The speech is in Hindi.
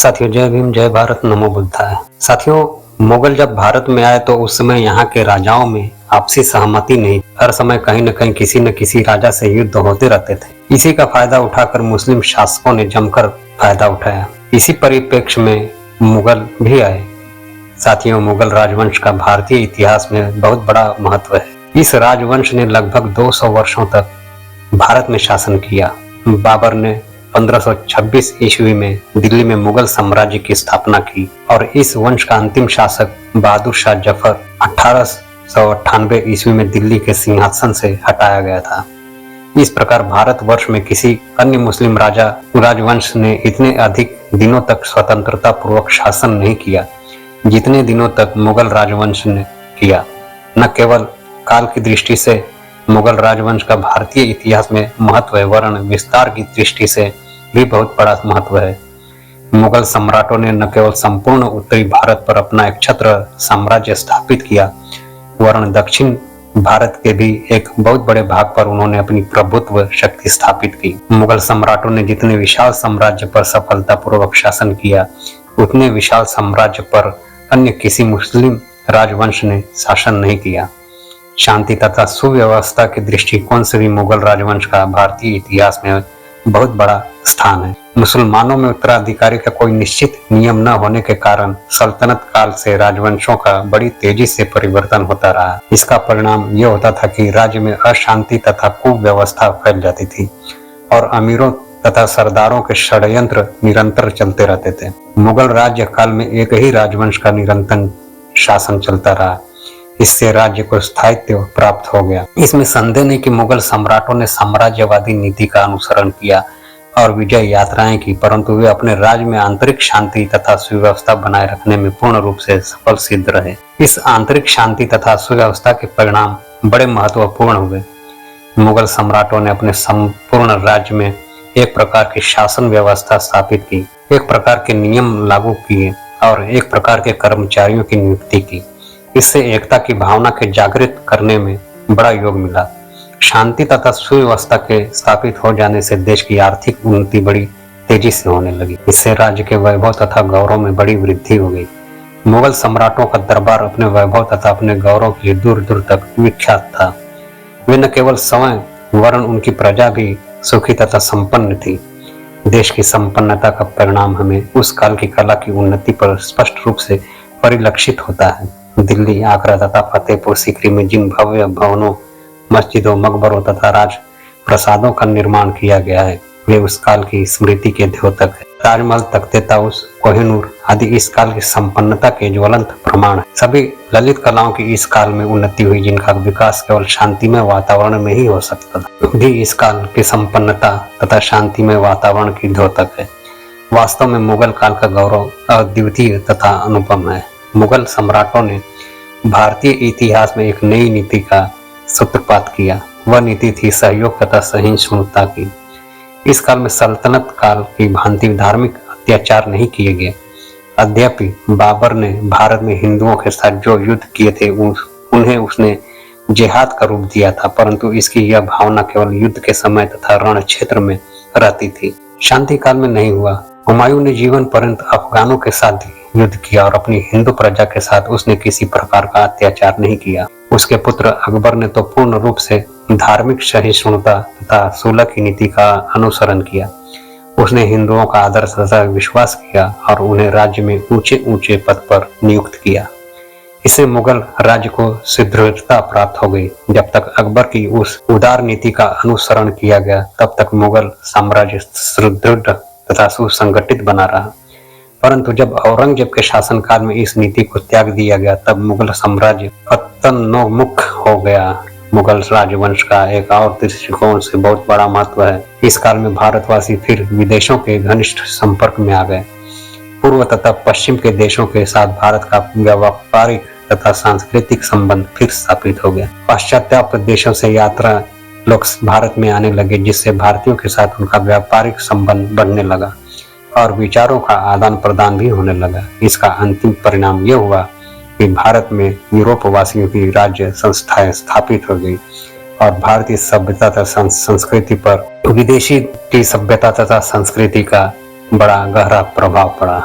साथियों, जय भीम, जय भारत, नमो बुद्धाय। साथियों, मुगल जब भारत में आए तो उस समय यहाँ के राजाओं में आपसी सहमति नहीं। हर समय कहीं न कहीं किसी न किसी राजा से युद्ध होते रहते थे। इसी का फायदा उठाकर मुस्लिम शासकों ने जमकर फायदा उठाया। इसी परिप्रेक्ष्य में मुगल भी आए। साथियों, मुगल राजवंश का भारतीय इतिहास में बहुत बड़ा महत्व है। इस राजवंश ने लगभग 200 वर्षों तक भारत में शासन किया। बाबर ने 1526 ईस्वी में दिल्ली में मुगल साम्राज्य की स्थापना की और इस वंश का अंतिम शासक बहादुर शाह जफर 1898 ईस्वी में दिल्ली के सिंहासन से हटाया गया था। इस प्रकार भारतवर्ष में किसी अन्य मुस्लिम राजवंश ने इतने अधिक दिनों तक स्वतंत्रता पूर्वक शासन नहीं किया जितने दिनों तक मुगल राजवंश ने किया। न केवल काल की दृष्टि से मुगल राजवंश का भारतीय इतिहास में महत्व है, वरन विस्तार की दृष्टि से भी बहुत बड़ा महत्व है। मुगल सम्राटों ने न केवल संपूर्ण उत्तरी भारत पर अपना एक छत्र साम्राज्य स्थापित किया, वरन दक्षिण भारत के भी एक बहुत बड़े भाग पर उन्होंने अपनी प्रभुत्व शक्ति स्थापित की। मुगल सम्राटों ने जितने विशाल साम्राज्य पर सफलतापूर्वक शासन किया, उतने विशाल साम्राज्य पर अन्य किसी मुस्लिम राजवंश ने शासन नहीं किया। शांति तथा सुव्यवस्था के दृष्टिकोण से भी मुगल राजवंश का भारतीय इतिहास में बहुत बड़ा स्थान है। मुसलमानों में उत्तराधिकारी का कोई निश्चित नियम न होने के कारण सल्तनत काल से राजवंशों का बड़ी तेजी से परिवर्तन होता रहा। इसका परिणाम यह होता था कि राज्य में अशांति तथा कुव्यवस्था फैल जाती थी और अमीरों तथा सरदारों के षड्यंत्र निरंतर चलते रहते थे। मुगल राज्य काल में एक ही राजवंश का निरंतर शासन चलता रहा। इससे राज्य को स्थायित्व प्राप्त हो गया। इसमें संदेह नहीं कि मुगल सम्राटों ने साम्राज्यवादी नीति का अनुसरण किया और विजय यात्राएं की, परंतु वे अपने राज्य में आंतरिक शांति तथा सुव्यवस्था बनाए रखने में पूर्ण रूप से सफल सिद्ध रहे। इस आंतरिक शांति तथा सुव्यवस्था के परिणाम बड़े महत्वपूर्ण हुए। मुगल सम्राटों ने अपने संपूर्ण राज्य में एक प्रकार की शासन व्यवस्था स्थापित की, एक प्रकार के नियम लागू किए और एक प्रकार के कर्मचारियों की नियुक्ति की। इससे एकता की भावना के जागृत करने में बड़ा योग मिला। शांति तथा सुव्यवस्था के स्थापित हो जाने से देश की आर्थिक उन्नति बड़ी तेजी से होने लगी। इससे राज्य के वैभव तथा गौरव में बड़ी वृद्धि हो गई। मुगल सम्राटों का दरबार अपने वैभव तथा अपने गौरव के लिए दूर दूर तक विख्यात था। वे न केवल स्वयं वरन उनकी प्रजा भी सुखी तथा संपन्न थी। देश की संपन्नता का परिणाम हमें उस काल की कला की उन्नति पर स्पष्ट रूप से परिलक्षित होता है। दिल्ली, आगरा तथा फतेहपुर सीकरी में जिन भव्य भवनों, मस्जिदों, मकबरों तथा राज प्रसादों का निर्माण किया गया है, वे उस काल की स्मृति के द्योतक है। ताजमहल, तख्ते ताउस, कोहिनूर आदि इस काल की संपन्नता के ज्वलंत प्रमाण है। सभी ललित कलाओं की इस काल में उन्नति हुई, जिनका विकास केवल शांतिमय वातावरण में ही हो सकता था, भी इस काल की संपन्नता तथा शांतिमय वातावरण की द्योतक है। वास्तव में मुगल काल का गौरव अद्वितीय तथा अनुपम है। मुगल सम्राटों ने भारतीय इतिहास में एक नई नीति का सूत्रपात किया। वह नीति थी सहयोग तथा सहिष्णुता की। इस काल में सल्तनत काल की भांति धार्मिक अत्याचार नहीं किए गए। अद्यपि बाबर ने भारत में हिंदुओं के साथ जो युद्ध किए थे उन्हें उसने जिहाद का रूप दिया था, परंतु इसकी यह भावना केवल युद्ध के समय तथा रण क्षेत्र में रहती थी, शांति काल में नहीं हुआ। हुमायूं ने जीवन पर्यंत अफगानों के साथ युद्ध किया और अपनी हिंदू प्रजा के साथ उसने किसी प्रकार का अत्याचार नहीं किया। उसके पुत्र अकबर ने तो पूर्ण रूप से धार्मिक सहिष्णुता तथा सुलह की नीति का अनुसरण किया। उसने हिंदुओं का आदर तथा विश्वास किया और उन्हें राज्य में ऊंचे ऊंचे पद पर नियुक्त किया। इससे मुगल राज्य को सुदृढ़ता प्राप्त हो गई। जब तक अकबर की उस उदार नीति का अनुसरण किया गया, तब तक मुगल साम्राज्य सुदृढ़ तथा सुसंगठित बना रहा। परंतु जब औरंगजेब के शासनकाल में इस नीति को त्याग दिया गया, तब मुगल साम्राज्य पतनोन्मुख हो गया। मुगल राजवंश का एक और दृष्टिकोण से बहुत बड़ा महत्व है। इस काल में भारतवासी फिर विदेशों के घनिष्ठ संपर्क में आ गए। पूर्व तथा पश्चिम के देशों के साथ भारत का व्यापारिक तथा सांस्कृतिक संबंध फिर स्थापित हो गया। पाश्चात्य देशों से यात्रा लोग भारत में आने लगे, जिससे भारतीयों के साथ उनका व्यापारिक संबंध बढ़ने लगा और विचारों का आदान प्रदान भी होने लगा। इसका अंतिम परिणाम यह हुआ कि भारत में यूरोप वासियों की राज्य संस्थाएं स्थापित हो गई और भारतीय सभ्यता तथा संस्कृति पर विदेशी की सभ्यता तथा संस्कृति का बड़ा गहरा प्रभाव पड़ा।